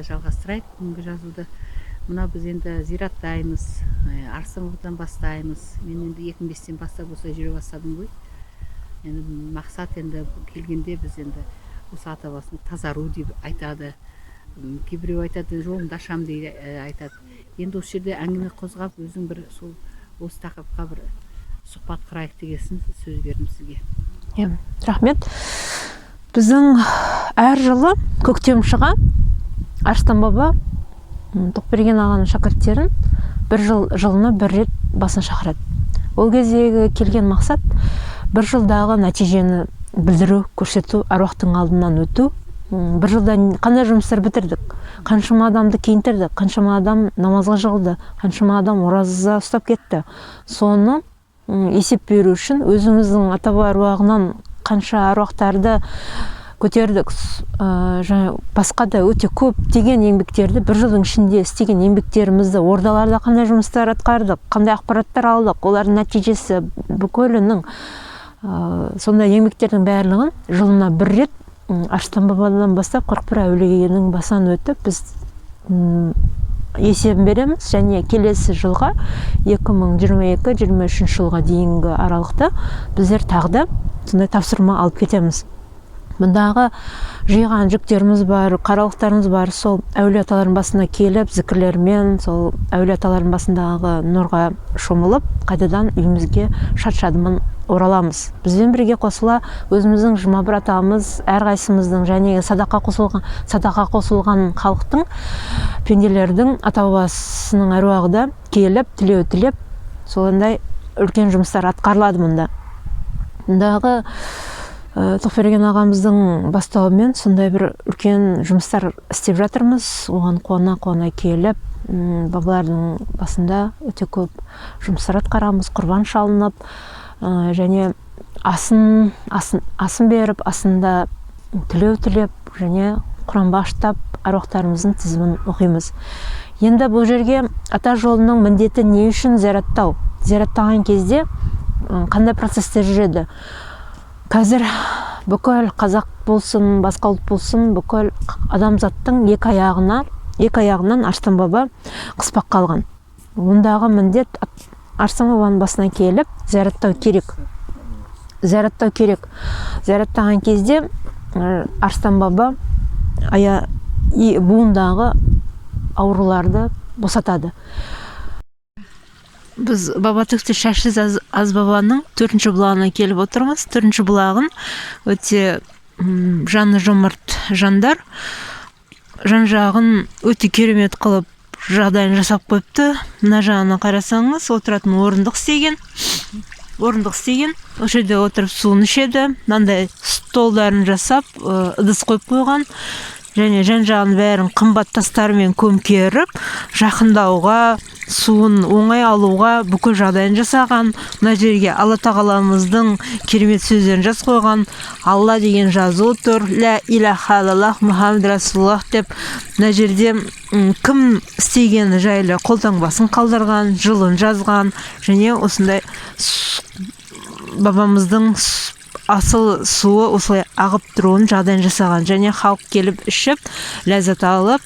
жалғастырайық бүгінгі жазуды. Мына біз енді зираттаймыз, Арыстанбабадан бастаймыз. Мен енді 2005-тен бастап осылай жүре бастадым ғой. Енді мақсат енді келгенде біз енді осы ата басын тазару деп айтады. Кейбіреу айтады, жолымды ашам деп айтады. Енді осы жерде әңгіме қозғап, өзің бір сол осы тақырыпқа бір сұхбат құрайық дегесін сөз бердім сізге. Рахмет. Біздің әр жылы көктем шыға Арыстанбаба Тоқберген ағаның шәкірттерін жылына бір рет басын шақырады. Ол кездегі келген мақсат бір жылдағы нәтижені білдіру, көрсету, аруақтың алдынан өту. Бір жылда қандай жұмыстар бітірдік, қаншама адамды киіндірдік, қаншама адам намазға жығылды, қаншама адам ораза ұстап кетті. Соны есеп беру үшін өзіміздің ата-баба аруағынан қанша аруақтарды көтердік, басқа да өте көп деген еңбектерді, бір жылдың ішінде істеген еңбектерімізді, ордаларда қандай жұмыстар атқардық, қандай ақпараттар алдық, олардың нәтижесі бүкілінің сондай еңбектердің барлығын жылына бір рет Арыстанбабадан бастап 41 әулиенің басынан өтіп біз есебін береміз, және келесі жылға 2022-2023 жылға дейінгі аралықта біздер тағы да сондай тапсырма алып кетеміз. Мұндағы жиған жүктеріміз бар, қаралықтарымыз бар, сол әулие аталардың басына келіп, зікірлермен, сол әулие аталардың басындағы нұрға шомылып, қайтадан үйімізге шат-шадыман ораламыз. Бізбен бірге қосыла өзіміздің 21 атамыз, әрқайсымыздың және садақа қосылған халықтың, пенделердің ата-бабасының әруағы да келіп, тілеп, соландай үлкен жұмыстар атқарылады мұнда. Мұндағы Тоқберген ағамыздың бастауымен сондай бір үлкен жұмыстар істеп жатырмыз. Оған қуана келіп, бабалардың басында өте көп жұмыстар атқарамыз, құрбан шалынып, және асын беріп, асында тілеп, және құран бағыштап, аруақтарымыздың тізімін оқимыз. Енді бұл жерге ата жолының міндеті не үшін зираттау? Зираттаған кезде қандай процестер жүреді? Қазір бүкіл қазақ болсын, басқа ұлт болсын, бүкіл адамзаттың екі аяғынан Арыстанбаба қыспақ қалған. Ондағы міндет Арыстанбабаның басына келіп, зираттау керек. Зираттаған кезде Арыстанбаба буындағы ауруларды босатады. Біз Бабатүкті Шашыз Азбабаның 4-ші бұлағына келіп отырмыз. 4-ші бұлағын өте жаны жомарт жандар жан-жағын өте керемет қылып жағдайын жасап қойыпты. Мына жағына қарасаңыз, отыратын орындық істеген. Ол жерде отырып суын ішеді. Мынандай столдарын жасап, ыдыс қойып қойған. Және жан-жағын бәрін қымбат тастармен көмкеріп, жақындауға, суын оңай алуға бүкіл жағдайын жасаған. Мына жерге Алла тағаламыздың керемет сөздерін жазып қойған. Алла деген жазу тұр. Ля иляха илlalлах Мұхаммед Расулуллах деп. Мына жерде кім істегені жайлы қолтаңбасын қалдырған, жылын жазған, және осындай бабамыздың асыл суы осылай ағып тұруын жағдайын жасаған, және халық келіп ішіп ләззат алып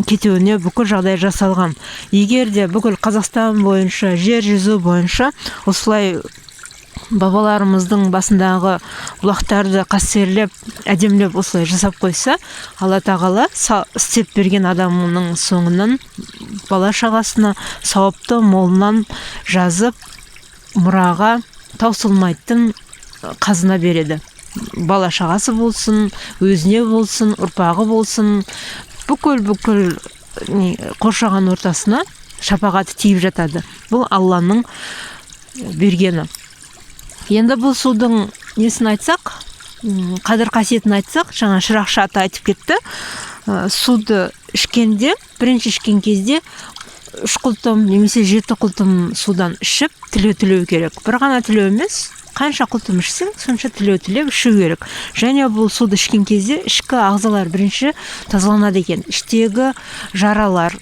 кетуіне бүкіл жағдай жасалған. Егер де бүкіл Қазақстан бойынша, жер жүзі бойынша осылай бабаларымыздың басындағы бұлақтарды қастерлеп, әдемлеп осылай жасап қойса, Алла тағала істеп берген адамының соңынан бала шағасына сауапты молынан жазып, мұраға таусылмайтын қазына береді. Бала шағасы болсын, өзіне болсын, ұрпағы болсын, бүкіл қоршаған ортасына шапағаты тиіп жатады. Бұл Алланың бергені. Енді бұл судың несін айтсақ, қадір қасиетін айтсақ, жаңа Шырақшы ата айтып кетті. Суды ішкенде, бірінші ішкен кезде 3 құлтым немесе 7 құлтым судан ішіп, тілеу керек. Бір ғана тілеу емес, қанша құлтым ішсең, сонша тілеу ішу керек. Және бұл суды ішкен кезде ішкі ағзалар бірінші тазаланады екен. Іштегі жаралар,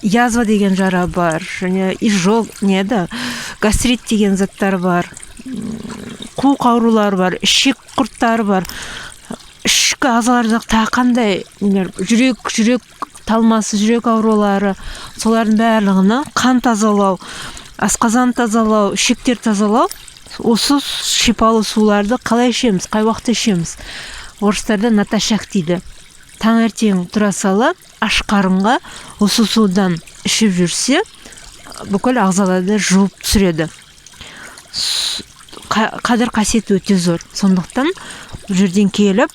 язва деген жара бар, және изжог, гастрит деген заттар бар, қуық аурулар бар, ішек құрттары бар. ішкі ағзалардағы тағы қандай нелер, жүрек талмасы, жүрек аурулары, солардың барлығына қан тазалау, асқазан тазалау, ішектер тазалау, осы шипалы суларды қалай ішеміз, қай уақытта ішеміз? Орыстарда наташак дейді. Таңертең тұра сала аш қарынға осы судан ішіп жүрсе, бүкіл ағзаларды жуып түсіреді. Қадір қасиеті өте зор. Сондықтан бұл жерден келіп,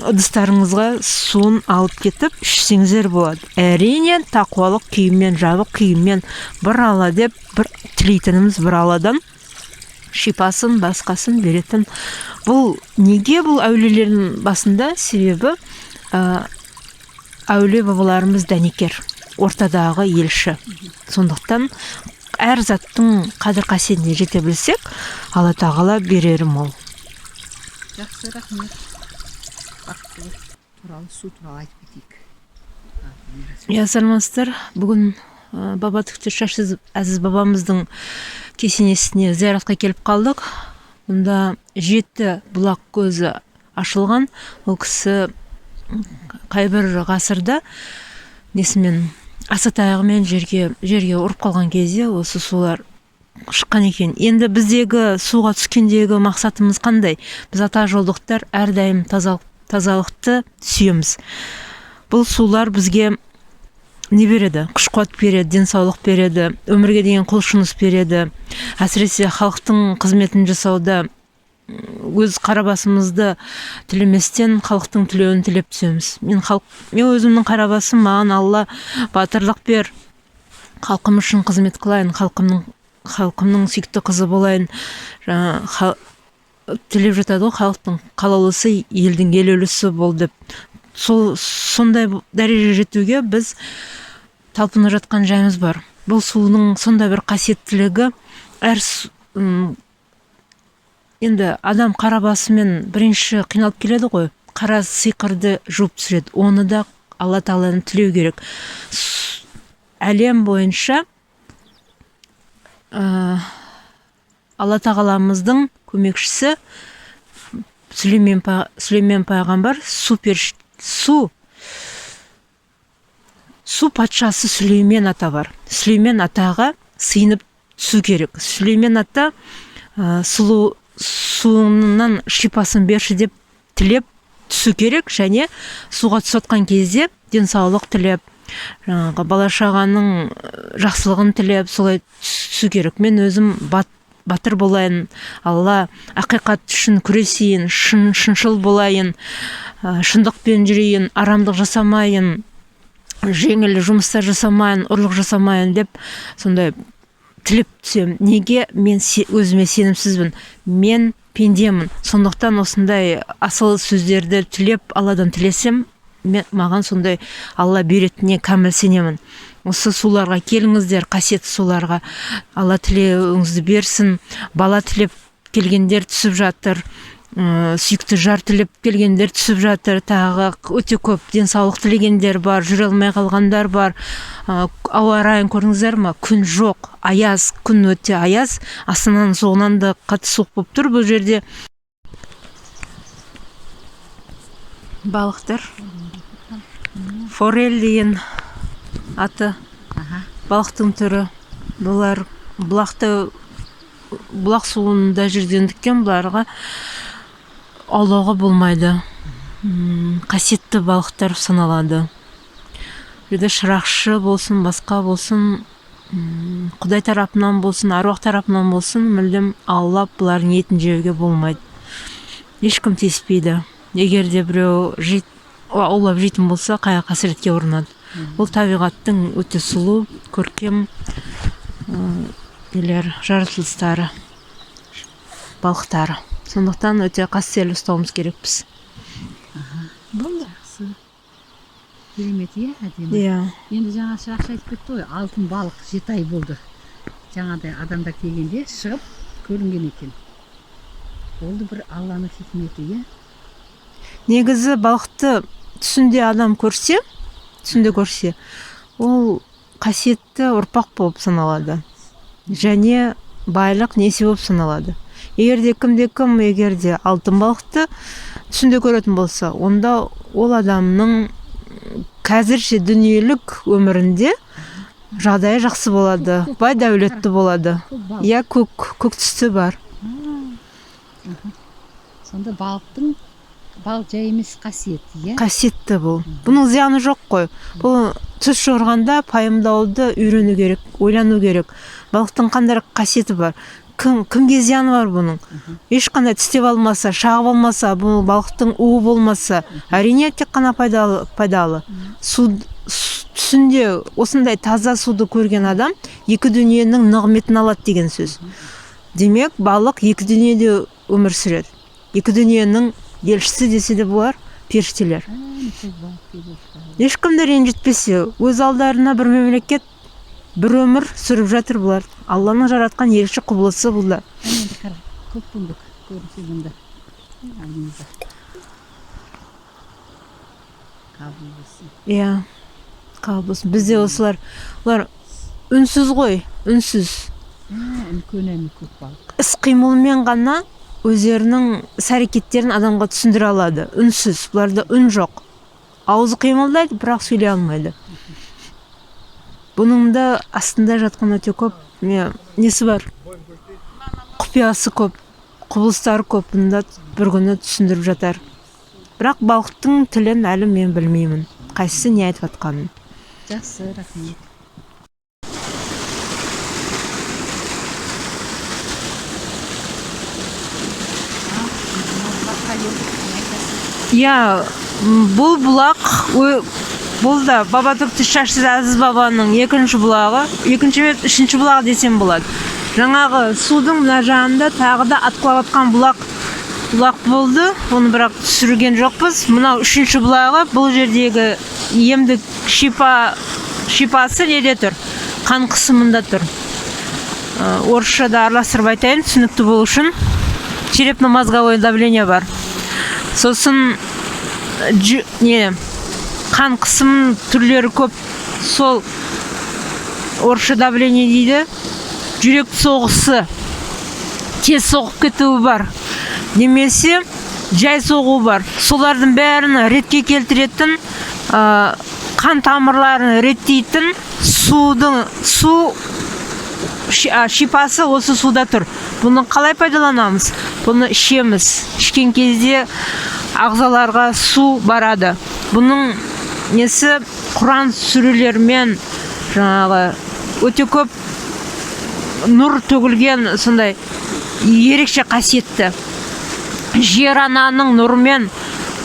ыдыстарыңызға суын алып кетіп ішсеңіздер болады. Әрине тақуалық күйіммен, жабық күйіммен бір алла деп бір тілейтініміз бір алладан шипасын, басқасын беретін. Бұл неге бұл әулиелердің басында? Себебі әулие бабаларымыз дәнекер, ортадағы елші. Сондықтан әр заттың қадір қасиетіне жете білсек, Алла тағала берері мол. Жақсы, рахмет. Туралы су туралы айтып кетейік. Саламатсыздар. Бүгін баба Түктер Шашсыз Әзіз бабамыздың кесенесіне зияратқа келіп қалдық. Мұнда 7 бұлақ көзі ашылған. Ол кісі қайбір ғасырда несімен асатаяғымен жерге ұрып қалған кезде осы сулар шыққан екен. Енді біздегі суға түскендегі мақсатымыз қандай? Біз ата жолдықтар әрдайым тазалықты сүйеміз. Бұл сулар бізге не береді? Күш-қуат береді, денсаулық береді, өмірге деген құлшыныс береді. Әсіресе халықтың қызметін жасауда өз қарабасымызды тілеместен халықтың тілеуін тілеп түсеміз. Мен өзімнің қарабасым, маған Алла батырлық бер, халқым үшін қызмет қылайын, халқымның сүйікті қызы болайын. Тілеп жатады ғой, халықтың қалаулысы елдің елеулісі бол деп. Сондай дәреже жетуге біз талпынып жатқан жайымыз бар. Бұл суының сондай бір қасиеттілігі, енді адам қара басымен бірінші қиналып келеді ғой, қара сиқырды жуып түсіреді. Оны да Алла тағаладан тілеу керек. Әлем бойынша Алла тағаламыздың көмекшісі Сүлеймен пайғамбар су патшасы Сүлеймен ата бар. Сүлеймен атаға сыйынып түсу керек. Сүлеймен ата суынан шипасын берші деп тілеп түсу керек, және суға түсатқан кезде денсаулық тілеп, бала шағаның жақсылығын тілеп солай түсу керек. Мен өзім батыр болайын, Алла ақиқат үшін күресейін, шыншыл болайын, шындықпен жүрейін, арамдық жасамайын, жеңіл жұмыстар жасамайын, ұрлық жасамайын деп сондай тілеп түсем. Неге? Мен өзіме сенімсізбін, мен пендемін. Сондықтан осындай асыл сөздерді тілеп Алладан тілесем, маған сондай Алла беретініне кәміл сенемін. Осы суларға келіңіздер, қасиетті суларға. Алла тілеуіңізді берсін. Бала тілеп келгендер түсіп жатыр, сүйікті жар тілеп келгендер түсіп жатыр, тағы өте көп денсаулық тілегендер бар, жүре алмай қалғандар бар. Ауа райын көрдіңіздер ма? Күн жоқ, аяз, күн өте аяз, астынан соғынан да қатты суық болып тұр. Бұл жерде балықтар, форель деген аты балықтың түрі. Бұлар бұлақ суында жүргендіктен бұларға аулауға болмайды. Қасиетті балықтар саналады. Бірде шырақшы болсын, басқа болсын, Құдай тарапынан болсын, аруақ тарапынан болсын, мүлдем аулап бұлардың етін жеуге болмайды. Ешкім тиіспейді. Егер де біреу аулап жейтін болса, қайғы қасіретке ұрынады. Бұл табиғаттың өте сұлу, көркем жаратылыстары, балықтары. Сондықтан өте қастерлі ұстауымыз керекпіз. Бұл жақсы. Керемет, әдемі. Енді жаңа шырақшы айтып кетті ғой, алтын балық 7 ай болды. Жаңадай адамдар келгенде шығып көрінген екен. Болды бір Алланың хикметі. Негізі балықты түсінде адам көрсе, ол қасиетті ұрпақ болып саналады. Және байлық несі болып саналады. Егерде кімде-кім алтын балықты түсінде көретін болса, онда ол адамның қазірше дүниелік өмірінде жағдайы жақсы болады, бай дәулетті болады. Иә, көк түсті бар. Сонда балық жай емес қасиеті, иә? Қасиетті бұл. Бұның зияны жоқ қой. Бұл түс шығарғанда пайымдауды үйрену керек, ойлану керек. Балықтың қандай қасиеті бар? Кімге зияны бар бұның? Ешқандай тістеп алмаса, шағып алмаса, бұл балықтың уы болмаса, әрине тек қана пайдалы. Түсінде осындай таза суды көрген адам екі дүниенің нығметін алады деген сөз. Демек, балық екі дүниеде өмір сүреді. Екі дүниенің елшісі десе де болар, періштелер. Ешкімді ренжітпесе, өз алдарына бір мемлекет, бір өмір сүріп жатыр бұлар. Алланың жаратқан елші құбылысы бұлда. Көп бұндық көрінсе бұнда. Қабыл болсын. Иә, қабыл болсын. Бізде осылар, олар үнсіз ғой, үнсіз. Үлкен көп балық. Іс қимылмен ғана өздерінің іс-әрекеттерін адамға түсіндіре алады. Үнсіз, бұларда үн жоқ. Аузы қимылдайды, бірақ сөйлей алмайды. Бұның да астында жатқан өте көп несі бар? Құпиясы көп, құбылыстары көп. Бұнда бір күні түсіндіріп жатар. Бірақ балықтың тілін әлі мен білмеймін. Қайсысы не айтып жатқанын. Жақсы, рахмет. Иә, бұл бұлақ, бұл да Бабатүкті Шашсыз Әзіз бабаның екінші бұлағы, үшінші бұлағы десем болады. Жаңағы судың мына жағында тағы да атқылап атқан бұлақ болды. Оны бірақ түсірген жоқпыз. Мынау үшінші бұлағы, бұл жердегі емдік шипасы неде тұр? Қан қысымында тұр. Орысшада араластырып айтайын, түсінікті болу үшін. Черепно-мозговое давление бар. Сосын қан қысым түрлері көп. Сол орысша давление дейді. Жүрек соғысы тез соғып кетуі бар. Немесе жай соғуы бар. Солардың бәрін ретке келтіретін, қан тамырларын реттейтін су шипасы осы суда тұр. Бұны қалай пайдаланамыз? Бұны ішеміз. Ішкен кезде ағзаларға су барады. Бұның несі Құран сүрелермен жаңағы өте көп нұр төгілген сондай ерекше қасиетті. Жер ананың нұрымен,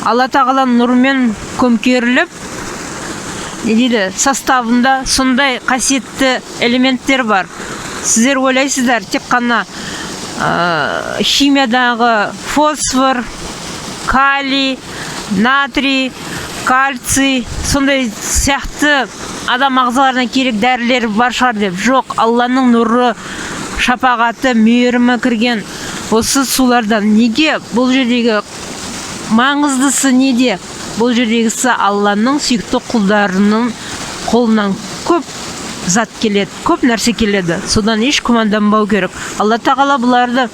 Алла тағаланың нұрымен көмкеріліп, составында сондай қасиетті элементтер бар. Сіздер ойлайсыздар, тек қана химиядағы фосфор, калий, натрий, кальций, сондай сияқты адам ағзаларына керек дәрілер бар шығар деп. Жоқ, Алланың нұры, шапағаты, мейірімі кірген осы сулардан. Неге? Бұл жердегі маңыздысы неде? Бұл жердегісі Алланың сүйікті құлдарының қолынан көп зат келеді, көп нәрсе келеді. Содан еш күмәнданбау керек. Алла тағала бұларды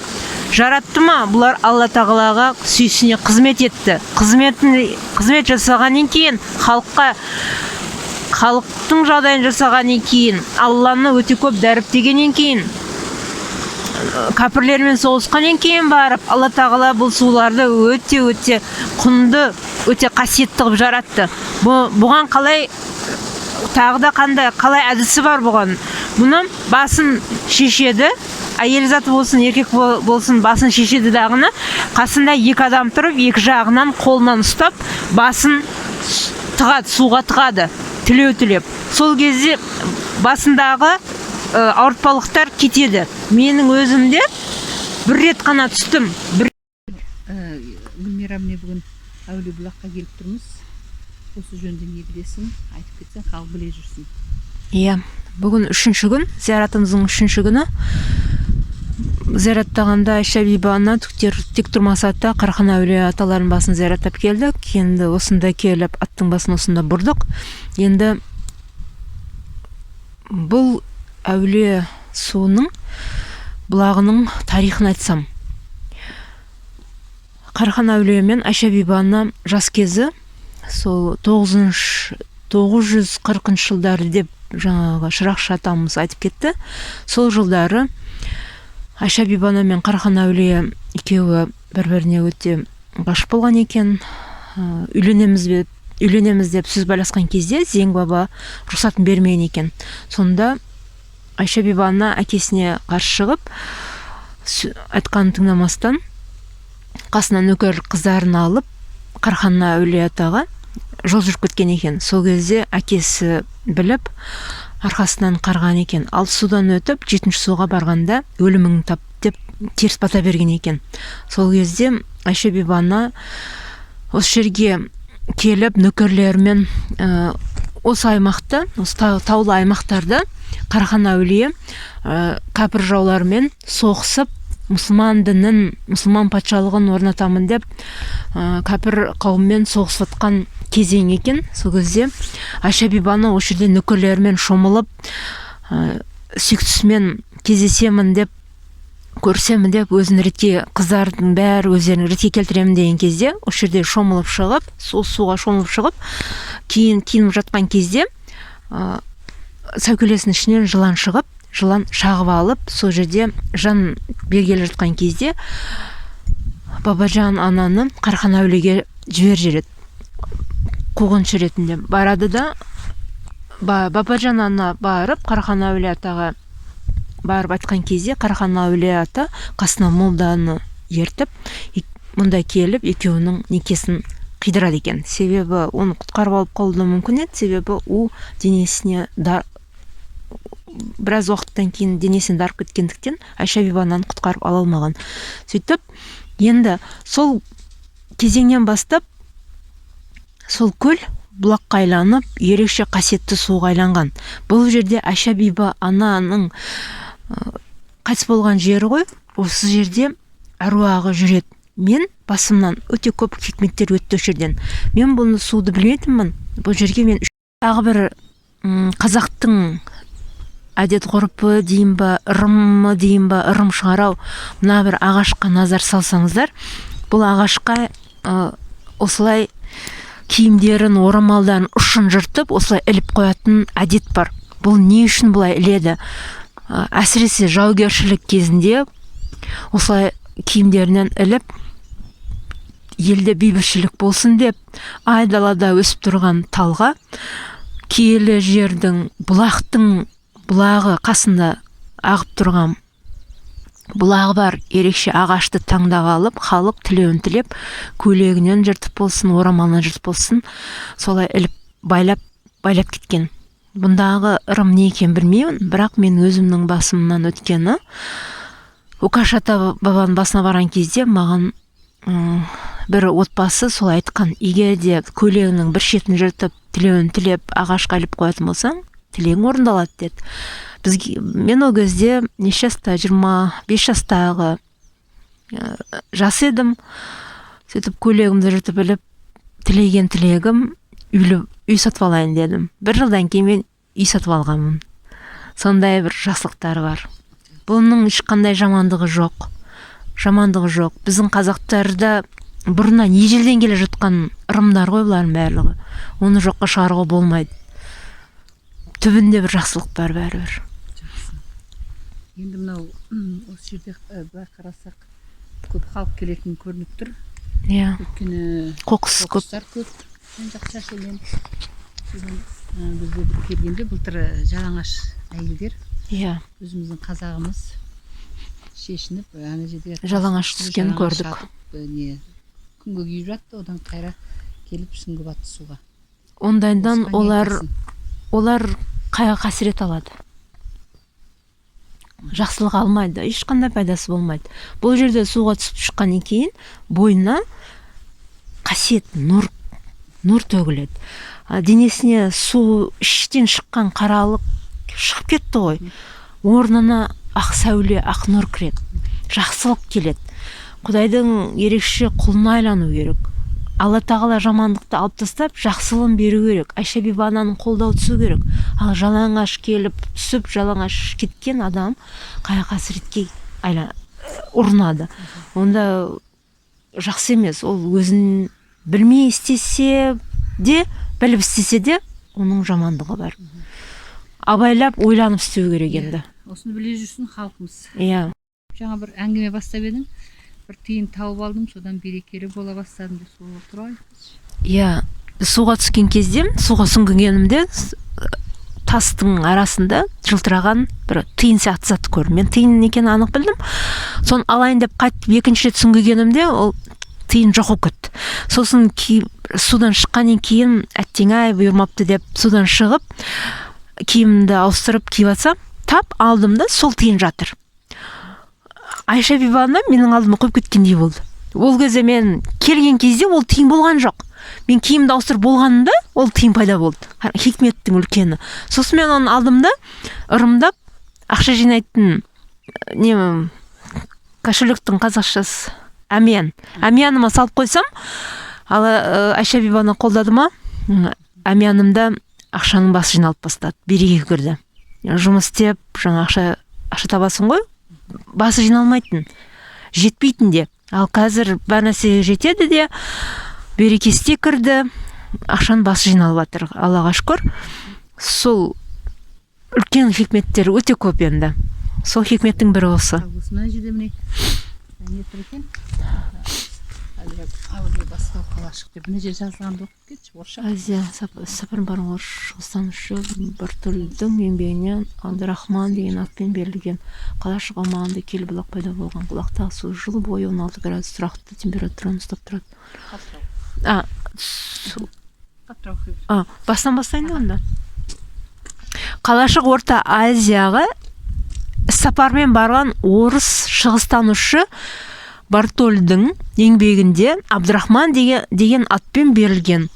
жаратты ма? Бұлар Алла тағалаға сүйсіне қызмет етті. Қызмет жасағаннан кейін, халықтың жағдайын жасағаннан кейін, Алланы өте көп дәріптегеннен кейін, кәпірлермен соғысқаннан кейін барып, Алла тағала бұл суларды өте құнды, өте қасиетті қылып жаратты. Бұған қалай тағы да қалай әдісі бар бұған? Бұны басын шешеді, әйел заты болсын, еркек болсын, басын шешеді дағыны. Қасында екі адам тұрып, екі жағынан қолынан ұстап, басын тығады, суға тығады, тілеп. Сол кезде басындағы ауыртпалықтар кетеді. Менің өзімде бір рет қана түстім. Гүлмира, міне бүгін Әулие бұлаққа келіп тұрмыз. Осы жөнде не білесің, айтып кетсең, халық біле жүрсін. Иә, бүгін үшінші күн, зияратымыздың үшінші күні. Зияраттағанда Айша бибана тек тұрмасатта Қархан әулие аталардың басын зияраттап келдік. Енді осында келіп, аттың басын осында бұрдық. Енді бұл әулие суының бұлағының тарихын айтсам. Қархан әулие мен Айша бибаны жас кезі сол 940 жылдары деп жаңағы шырақшы атамыз айтып кетті. Сол жылдары Айша бибаны мен Қархан әулие екеуі бір-біріне өте ғашық болған екен. Үйленеміз деп сөз байласқан кезде Зең баба рұқсатын бермеген екен. Сонда Айша бибаны әкесіне қарсы шығып, айтқанын тыңдамастан қасына нөкер қыздарын алып Қархан әулие атаға жол жүріп кеткен екен. Сол кезде әкесі біліп арқасынан қарған екен. Ал судан өтіп 7-ші суға барғанда өлімін тап деп теріс бата берген екен. Сол кезде Айша бибаны осы жерге келіп нөкерлермен осы аймақты, осы таулы аймақтарды Қархан әулие кәпір жаулармен соғысып, мұсылман дінін, мұсылман патшалығын орнатамын деп кәпір қауыммен соғысып жатқан кезең екен. Сол кезде Айша бибаны осы жерде нөкерлермен шомылып, сүйіктісімен кездесемін деп, көрсемін деп, өзін ретке, қыздардың бәрі өздерін ретке келтіремін деген кезде осы жерде шомылып шығып, сол суға шомылып шығып, киініп жатқан кезде сәукелесінің ішінен жылан шығып, жылан шағып алып, сол жерде жан бергелі жатқан кезде Бабажан ананы Қархан әулиеге жібереді. Қуғыншы ретінде барады да, Бабажан ана барып Қархан әулие атаға барып айтқан кезде Қархан әулие ата қасына молданы ертіп, мұнда келіп екеуінің некесін қидырады екен. Себебі оны құтқарып алып қалуы мүмкін еді, себебі ол денесіне біраз уақыттан кейін денесін дарып кеткендіктен Айша бибананы құтқарып ала алмаған. Сөйтіп, енді сол кезеңнен бастап сол көл бұлаққа айланып, ерекше қасиетті суға айланған. Бұл жерде Айша биба ананың қайтыс болған жері ғой, осы жерде әруағы жүреді. Мен басымнан өте көп хикметтер өтті жерден. Мен бұны суды білмедіммін. Бұл жерге мен тағы бір қазақтың әдет ғұрпы дейін ба, ырымы дейін ба, ырым шығарау, мына бір ағашқа назар салсаңыздар, бұл ағашқа осылай киімдерін, орамалдарын ұшын жыртып, осылай іліп қоятын әдет бар. Бұл не үшін бұлай іледі? Әсіресе жаугершілік кезінде осылай киімдерінен іліп, елде бейбітшілік болсын деп, айдалада өсіп тұрған талға, киелі жердің, бұлағы қасында ағып тұрған бұлағы бар ерекше ағашты таңдап алып, халық тілеуін тілеп, көйлегінен жыртып болсын, орамалынан жыртып болсын, солай іліп байлап кеткен. Бұндағы ырым не екен білмеймін, бірақ мен өзімнің басымнан өткені, Оқаш ата бабаның басына барған кезде маған бір отбасы сол айтқан, егер де көйлегінің бір шетін жыртып, тілеуін тілеп, ағашқа іліп қоятын болсаң, тілегің орындалады деді. Мен ол кезде неше жаста, 25 жастағы жас едім. Сөйтіп көйлегімді жыртып іліп, тілеген тілегім үй сатып алайын дедім. Бір жылдан кейін мен үй сатып алғанмын. Сондай бір жақсылықтары бар. Бұның ешқандай жамандығы жоқ. Біздің қазақтарда бұрыннан ежелден келе жатқан ырымдар ғой бұлардың барлығы. Оны жоққа шығаруға болмайды. Түбінде бір жақсылық бар бәрібір. Енді мынау осы жерде былай қарасақ көп халық келетін көрініп тұр. Иә. Өйткені қоқыстар көп. Жақша шелен. Бізде бір келгенде былтыр жалаңаш әйелдер. Иә. Өзіміздің қазағымыз шешініп, ана жерде жалаңаш түскен көрдік. Күнге күйіп жатты, одан қайра келіп сүңгіп атты суға. Ондайдан олар қайғы қасірет алады. Жақсылық алмайды, ешқандай пайдасы болмайды. Бұл жерде суға түсіп шыққаннан кейін бойына қасиет, нұр төгіледі. Денесіне су іштен шыққан қаралық шығып кетті ғой. Орнына ақ сәуле, ақ нұр кіреді. Жақсылық келеді. Құдайдың ерекше құлына айлану керек. Алла тағала жамандықты алып тастап, жақсылығын беру керек. Айша биба ананың қолдау түсу керек. Ал жалаңаш келіп түсіп, жалаңаш кеткен адам қайғы қасіретке ұрынады. Онда жақсы емес. Ол өзін білмей істесе де, біліп істесе де, оның жамандығы бар. Абайлап ойланып істеу керек енді. Осыны біле жүрсін халқымыз. Иә. Жаңа бір әңгіме бастап едің, бір тиын тауып алдым, содан берекелі бола бастадым деп сол туралы айтыңызшы. Иә, суға түскен кезде, суға сүңгігенімде тастың арасында жылтыраған бір тиын сияқты зат көрдім. Мен тиын екенін анық білдім. Соны алайын деп қайтып екінші рет сүңгігенімде ол тиын жоқ болып кетті. Сосын судан шыққаннан кейін әттең-ай бұйырмапты деп судан шығып, киімімді ауыстырып киіп алсам, тап алдым да сол тиын жатыр. Айша бибаны менің алдыма қойып кеткендей болды. Ол кезде мен келген кезде ол тиын болған жоқ. Мен киімді ауыстырып болғанымда ол тиын пайда болды. Хикметтің үлкені. Сосын мен оны алдым да ырымдап ақша жинайтын кошелектің қазақшасы әмияныма салып қойсам, ал Айша бибаны қолдады ма, әмиянымда ақшаның басы жиналып бастады, береке кірді. Жұмыс істеп, жаңа ақша табасың ғой, басы жиналмайтын, жетпейтін де. Ал қазір бар нәрсеге жетеді де, берекесі де кірді, ақшаның басы жиналып жатыр. Аллаға шүкір. Сол үлкен хикметтер өте көп енді. Сол хикметтің бірі осы. Мына жерде міне не тұр екен? Әулие бастау қалашық деп мына жер жазылғанды оқып кетші, орысша. Азия сапар барған шығыстанушы Бартольдың еңбегінен Абдрахман деген атпен берілген. Қалашық аумағында кел бұлақ пайда болған. Бұлақтағы су жыл бойы 16 градус тұрақты температураны ұстап тұрады. Бастан бастайын онда. Қалашық Орта Азияға сапармен барған орыс шығыстанушы Бартольдың еңбегінде Абдрахман деген атпен берілген.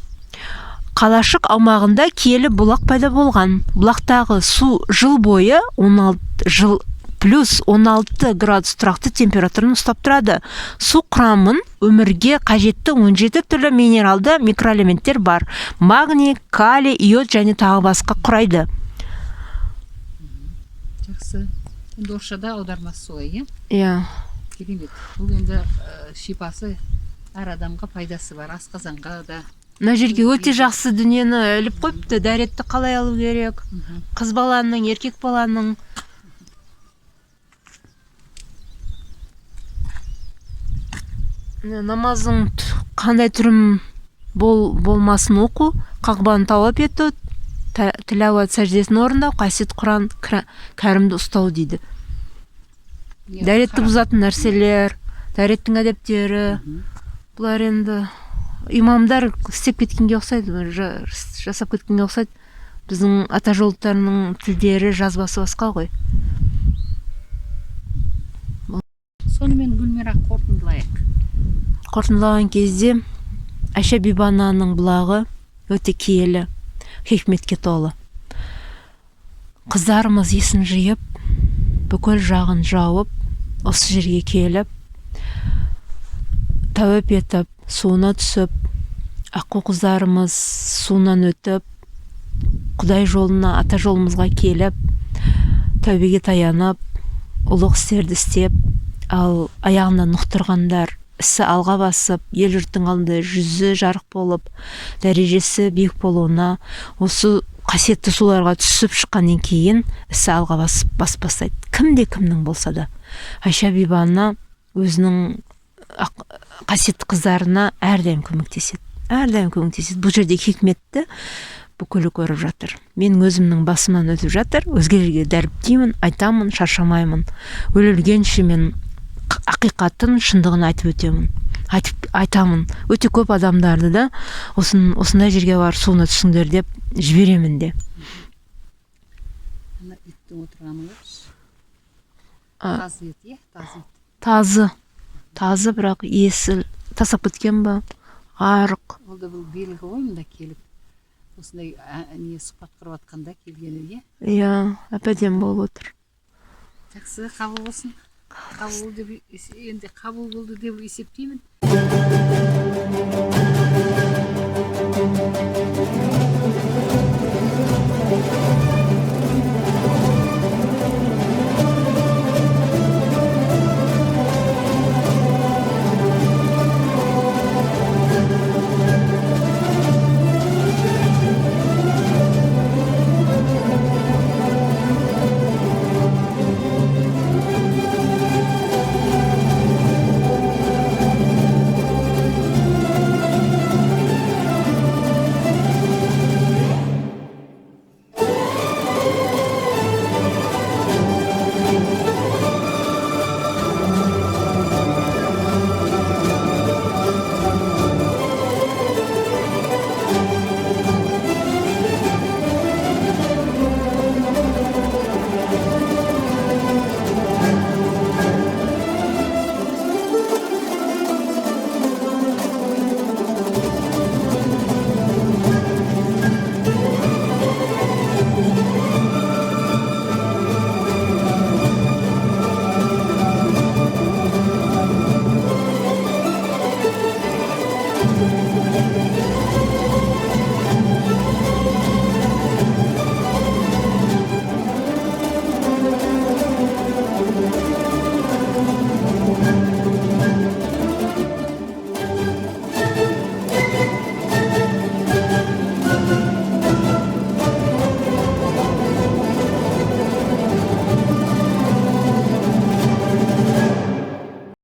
Қалашық аумағында киелі бұлақ пайда болған. Бұлақтағы су жыл бойы 16 градус тұрақты температураны ұстап тұрады. Су құрамын өмірге қажетті 17 түрлі минералды микроэлементтер бар. Магний, калий, иод және тағы басқа құрайды. Жақсы. Енді орысшада аудармасы солай, иә? Иә. Керемет. Бұл енді шипасы әр адамға пайдасы бар, асқазанға да. Мына жерге өте жақсы дүниені іліп қойыпты. Дәретті қалай алу керек? Қыз баланың, еркек баланың. Намазың қандай түрім болмасын оқу, қағбаны тауап ету, тіләуат сәждесін орындау, қасиет Құран кәрімді ұстау дейді. Дәретті бұзатын нәрселер, дәреттің әдептері, бұлар енді имамдар істеп кеткенге ұқсайды, жасап кеткенге ұқсайды. Біздің ата жолдарының тілдері, жазбасы басқа ғой. Сонымен Гүлмира қорытындылайық. Қорытындылаған кезде Айша бибананың бұлағы өте киелі, хикметке толы. Қыздарымыз есін жиып, бүкіл жағын жауып, осы жерге келіп, тәуіп етіп, суына түсіп, аққу қыздарымыз суынан өтіп, Құдай жолына, ата жолымызға келіп, тәубеге таянып, ұлық істерді істеп, ал аяғында нұқтырғандар ісі алға басып, ел жұрттың алдында жүзі жарық болып, дәрежесі биік болуына, осы қасиетті суларға түсіп шыққаннан кейін ісі алға бастайды. Кімде кімнің болса да. Айша бибана өзінің қасиетті қыздарына әрдайым көмектеседі. Бұл жерде хикметті бүкілі көріп жатыр. Мен өзімнің басымнан өтіп жатыр, өзгелерге дәріптеймін, айтамын, шаршамаймын. Өлілгенше мен ақиқатын, шындығын айтып өтемін. Айтамын. Өте көп адамдарды да осындай жерге бар суына түсіңдер деп жіберемін де. Ана иттің отырғаны тазы ет, иә? Тазы, бірақ есіл тасап кеткен ба? Арық. Ол да бұл белгі ғой, мұнда келіп. Осындай сұхбат құрып атқанда келгені, иә? Иә, әпәдем болып отыр. Жақсы, қабыл болсын. Қабыл болды деп есептеймін.